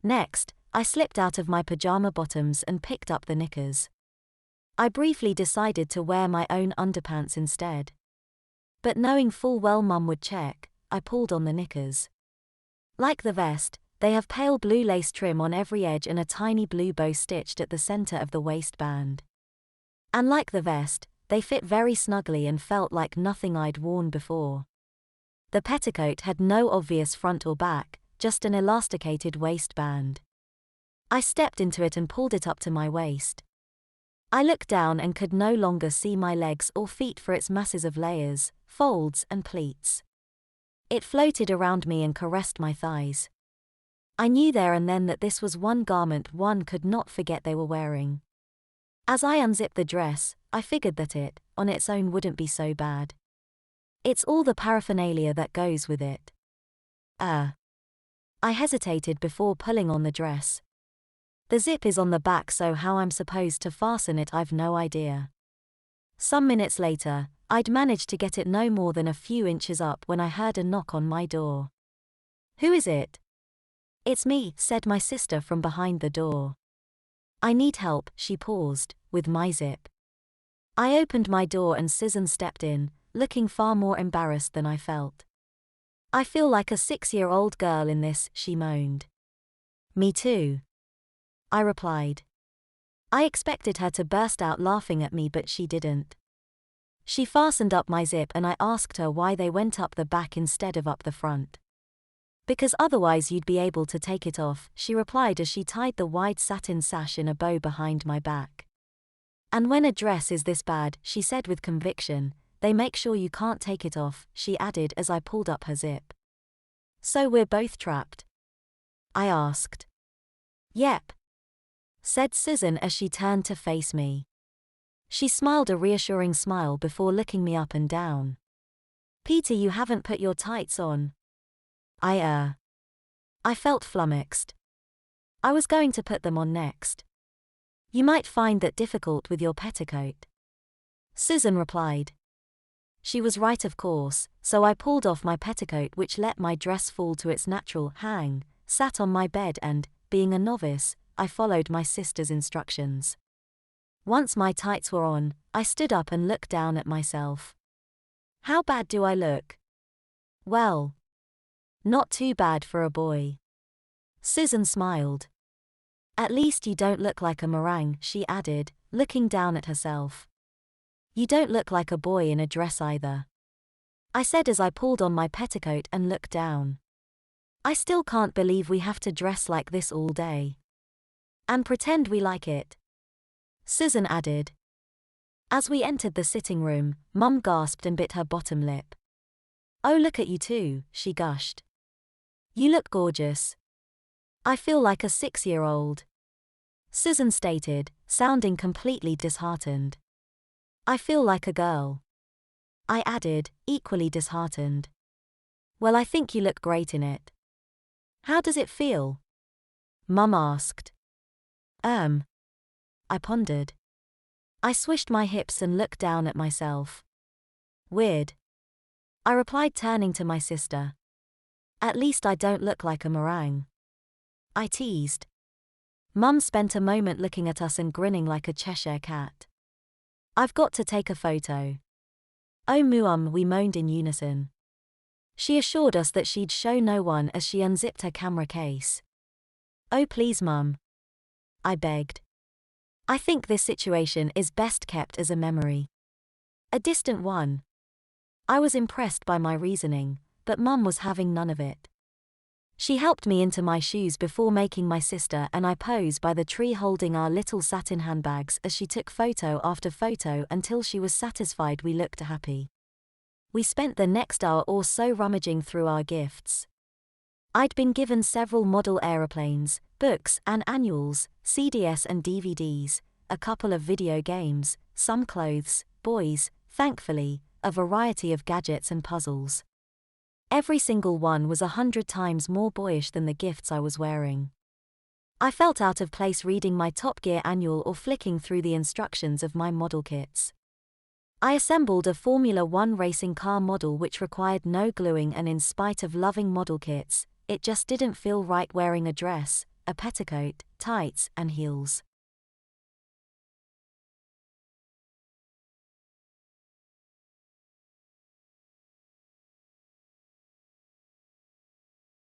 Next, I slipped out of my pajama bottoms and picked up the knickers. I briefly decided to wear my own underpants instead. But knowing full well Mum would check, I pulled on the knickers. Like the vest, they have pale blue lace trim on every edge and a tiny blue bow stitched at the center of the waistband. And like the vest, they fit very snugly and felt like nothing I'd worn before. The petticoat had no obvious front or back, just an elasticated waistband. I stepped into it and pulled it up to my waist. I looked down and could no longer see my legs or feet for its masses of layers, folds and pleats. It floated around me and caressed my thighs. I knew there and then that this was one garment one could not forget they were wearing. As I unzipped the dress, I figured that it, on its own, wouldn't be so bad. It's all the paraphernalia that goes with it. I hesitated before pulling on the dress. The zip is on the back, so how I'm supposed to fasten it I've no idea. Some minutes later, I'd managed to get it no more than a few inches up when I heard a knock on my door. "Who is it?" "It's me," said my sister from behind the door. "I need help," she paused, "with my zip." I opened my door and Susan stepped in, looking far more embarrassed than I felt. "I feel like a 6-year-old girl in this," she moaned. "Me too," I replied. I expected her to burst out laughing at me, but she didn't. She fastened up my zip and I asked her why they went up the back instead of up the front. "Because otherwise you'd be able to take it off," she replied as she tied the wide satin sash in a bow behind my back. "And when a dress is this bad," she said with conviction, "they make sure you can't take it off," she added as I pulled up her zip. "So we're both trapped?" I asked. "Yep," said Susan as she turned to face me. She smiled a reassuring smile before looking me up and down. "Peter, you haven't put your tights on." I felt flummoxed. I was going to put them on next. "You might find that difficult with your petticoat," Susan replied. She was right, of course, so I pulled off my petticoat, which let my dress fall to its natural hang, sat on my bed and, being a novice, I followed my sister's instructions. Once my tights were on, I stood up and looked down at myself. "How bad do I look?" "Well, not too bad for a boy." Susan smiled. "At least you don't look like a meringue," she added, looking down at herself. "You don't look like a boy in a dress either," I said as I pulled on my petticoat and looked down. "I still can't believe we have to dress like this all day. And pretend we like it," Susan added. As we entered the sitting room, Mum gasped and bit her bottom lip. "Oh, look at you two," she gushed. "You look gorgeous." "I feel like a 6-year-old," Susan stated, sounding completely disheartened. "I feel like a girl," I added, equally disheartened. "Well, I think you look great in it." "How does it feel?" Mum asked. I pondered. I swished my hips and looked down at myself. "Weird," I replied, turning to my sister. "At least I don't look like a meringue," I teased. Mum spent a moment looking at us and grinning like a Cheshire cat. "I've got to take a photo." "Oh, we moaned in unison. She assured us that she'd show no one as she unzipped her camera case. "Oh, please, Mum," I begged. "I think this situation is best kept as a memory. A distant one." I was impressed by my reasoning, but Mum was having none of it. She helped me into my shoes before making my sister and I pose by the tree holding our little satin handbags as she took photo after photo until she was satisfied we looked happy. We spent the next hour or so rummaging through our gifts. I'd been given several model aeroplanes, books and annuals, CDs and DVDs, a couple of video games, some clothes, boys, thankfully, a variety of gadgets and puzzles. Every single one was 100 times more boyish than the gifts I was wearing. I felt out of place reading my Top Gear annual or flicking through the instructions of my model kits. I assembled a Formula One racing car model which required no gluing, and in spite of loving model kits, it just didn't feel right wearing a dress, a petticoat, tights, and heels.